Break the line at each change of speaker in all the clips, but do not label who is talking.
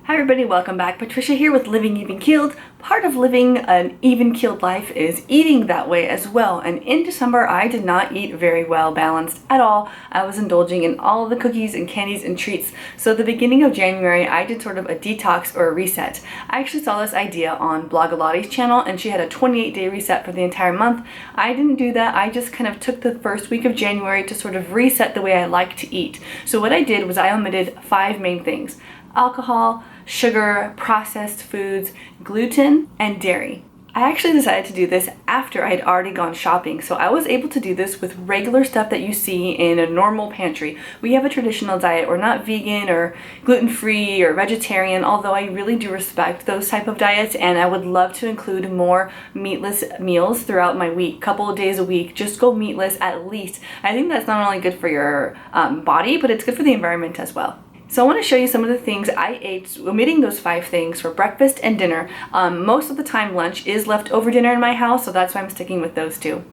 Hi everybody, welcome back. Patricia here with Living Even Keeled. Part of living an even keeled life is eating that way as well. And in December, I did not eat very well balanced at all. I was indulging in all of the cookies and candies and treats. So at the beginning of January, I did sort of a detox or a reset. I actually saw this idea on Blogilate's channel and she had a 28-day reset for the entire month. I didn't do that. I just kind of took the first week of January to sort of reset the way I like to eat. So what I did was I omitted 5 main things: alcohol, sugar, processed foods, gluten, and dairy. I actually decided to do this after I'd already gone shopping, so I was able to do this with regular stuff that you see in a normal pantry. We have a traditional diet. We're not vegan or gluten-free or vegetarian, although I really do respect those type of diets, and I would love to include more meatless meals throughout my week, couple of days a week. Just go meatless at least. I think that's not only good for your body, but it's good for the environment as well. So I want to show you some of the things I ate, omitting those 5 things, for breakfast and dinner. Most of the time lunch is leftover dinner in my house, so that's why I'm sticking with those 2.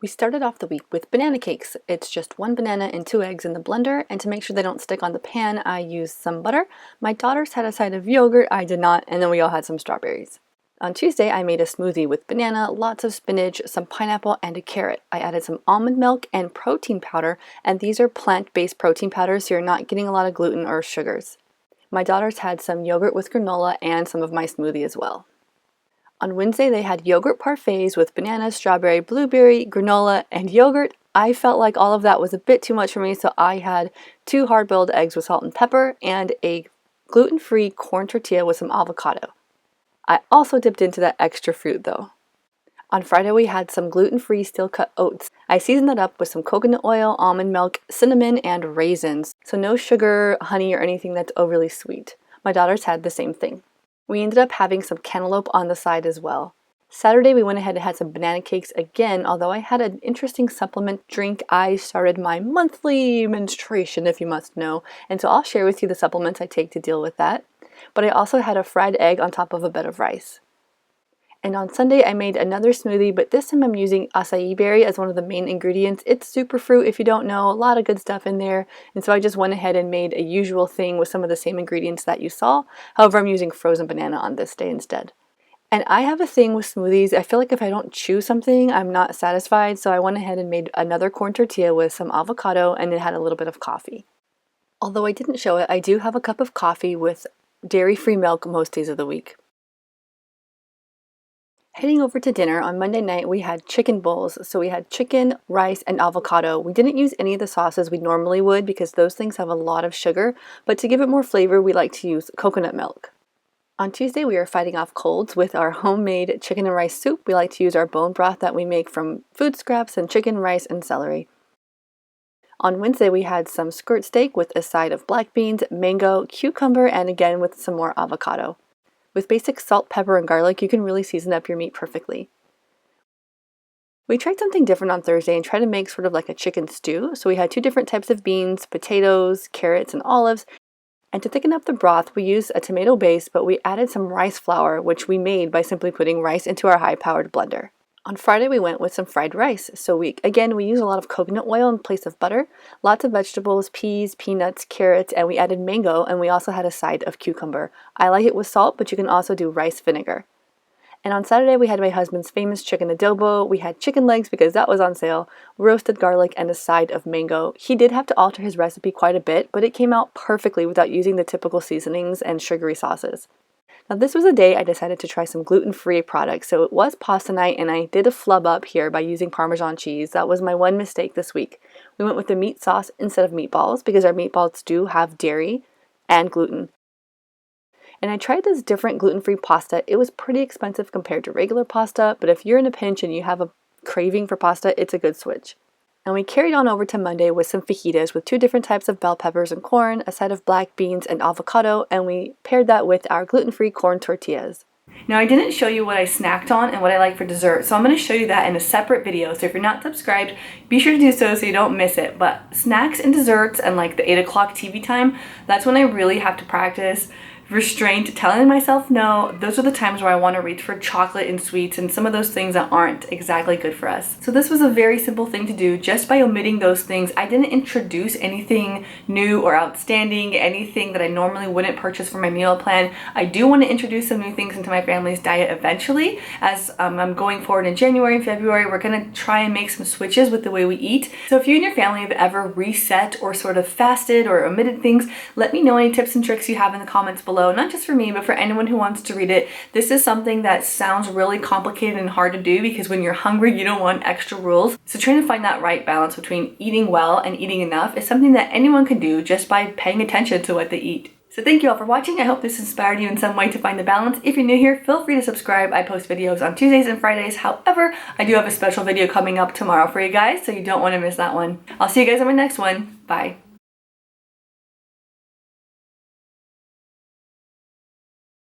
We started off the week with banana cakes. It's just 1 banana and 2 eggs in the blender, and to make sure they don't stick on the pan, I used some butter. My daughters had a side of yogurt, I did not, and then we all had some strawberries. On Tuesday, I made a smoothie with banana, lots of spinach, some pineapple, and a carrot. I added some almond milk and protein powder, and these are plant-based protein powders, so you're not getting a lot of gluten or sugars. My daughters had some yogurt with granola and some of my smoothie as well. On Wednesday, they had yogurt parfaits with banana, strawberry, blueberry, granola, and yogurt. I felt like all of that was a bit too much for me, so I had 2 hard-boiled eggs with salt and pepper and a gluten-free corn tortilla with some avocado. I also dipped into that extra fruit though. On Friday we had some gluten-free steel-cut oats. I seasoned that up with some coconut oil, almond milk, cinnamon, and raisins. So no sugar, honey, or anything that's overly sweet. My daughters had the same thing. We ended up having some cantaloupe on the side as well. Saturday we went ahead and had some banana cakes again, although I had an interesting supplement drink. I started my monthly menstruation, if you must know, and so I'll share with you the supplements I take to deal with that. But I also had a fried egg on top of a bed of rice. And on Sunday I made another smoothie, but this time I'm using acai berry as one of the main ingredients. It's superfruit, if you don't know, a lot of good stuff in there, and so I just went ahead and made a usual thing with some of the same ingredients that you saw. However, I'm using frozen banana on this day instead. And I have a thing with smoothies. I feel like if I don't chew something, I'm not satisfied, so I went ahead and made another corn tortilla with some avocado, and it had a little bit of coffee. Although I didn't show it, I do have a cup of coffee with dairy-free milk most days of the week. Heading over to dinner, on Monday night we had chicken bowls. So we had chicken, rice, and avocado. We didn't use any of the sauces we normally would because those things have a lot of sugar, but to give it more flavor we like to use coconut milk. On Tuesday we are fighting off colds with our homemade chicken and rice soup. We like to use our bone broth that we make from food scraps and chicken, rice, and celery. On Wednesday, we had some skirt steak with a side of black beans, mango, cucumber, and again with some more avocado. With basic salt, pepper, and garlic, you can really season up your meat perfectly. We tried something different on Thursday and tried to make sort of like a chicken stew. So we had 2 different types of beans, potatoes, carrots, and olives. And to thicken up the broth, we used a tomato base, but we added some rice flour, which we made by simply putting rice into our high-powered blender. On Friday, we went with some fried rice. So we use a lot of coconut oil in place of butter, lots of vegetables, peas, peanuts, carrots, and we added mango, and we also had a side of cucumber. I like it with salt, but you can also do rice vinegar. And on Saturday, we had my husband's famous chicken adobo. We had chicken legs because that was on sale, roasted garlic, and a side of mango. He did have to alter his recipe quite a bit, but it came out perfectly without using the typical seasonings and sugary sauces. Now this was a day I decided to try some gluten-free products, so it was pasta night and I did a flub up here by using Parmesan cheese. That was my one mistake this week. We went with the meat sauce instead of meatballs because our meatballs do have dairy and gluten. And I tried this different gluten-free pasta. It was pretty expensive compared to regular pasta, but if you're in a pinch and you have a craving for pasta, it's a good switch. And we carried on over to Monday with some fajitas with 2 different types of bell peppers and corn, a side of black beans and avocado, and we paired that with our gluten-free corn tortillas. Now I didn't show you what I snacked on and what I like for dessert, so I'm going to show you that in a separate video. So if you're not subscribed, be sure to do so you don't miss it. But snacks and desserts and like the 8 o'clock TV time, that's when I really have to practice restraint, telling myself no, those are the times where I want to reach for chocolate and sweets and some of those things that aren't exactly good for us. So this was a very simple thing to do. Just by omitting those things, I didn't introduce anything new or outstanding, anything that I normally wouldn't purchase for my meal plan. I do want to introduce some new things into my family's diet eventually. As I'm going forward in January and February, we're going to try and make some switches with the way we eat. So if you and your family have ever reset or sort of fasted or omitted things, let me know any tips and tricks you have in the comments below, not just for me, but for anyone who wants to read it. This is something that sounds really complicated and hard to do because when you're hungry, you don't want extra rules. So trying to find that right balance between eating well and eating enough is something that anyone can do just by paying attention to what they eat. So thank you all for watching. I hope this inspired you in some way to find the balance. If you're new here, feel free to subscribe. I post videos on Tuesdays and Fridays. However, I do have a special video coming up tomorrow for you guys, so you don't want to miss that one. I'll see you guys on my next one. Bye.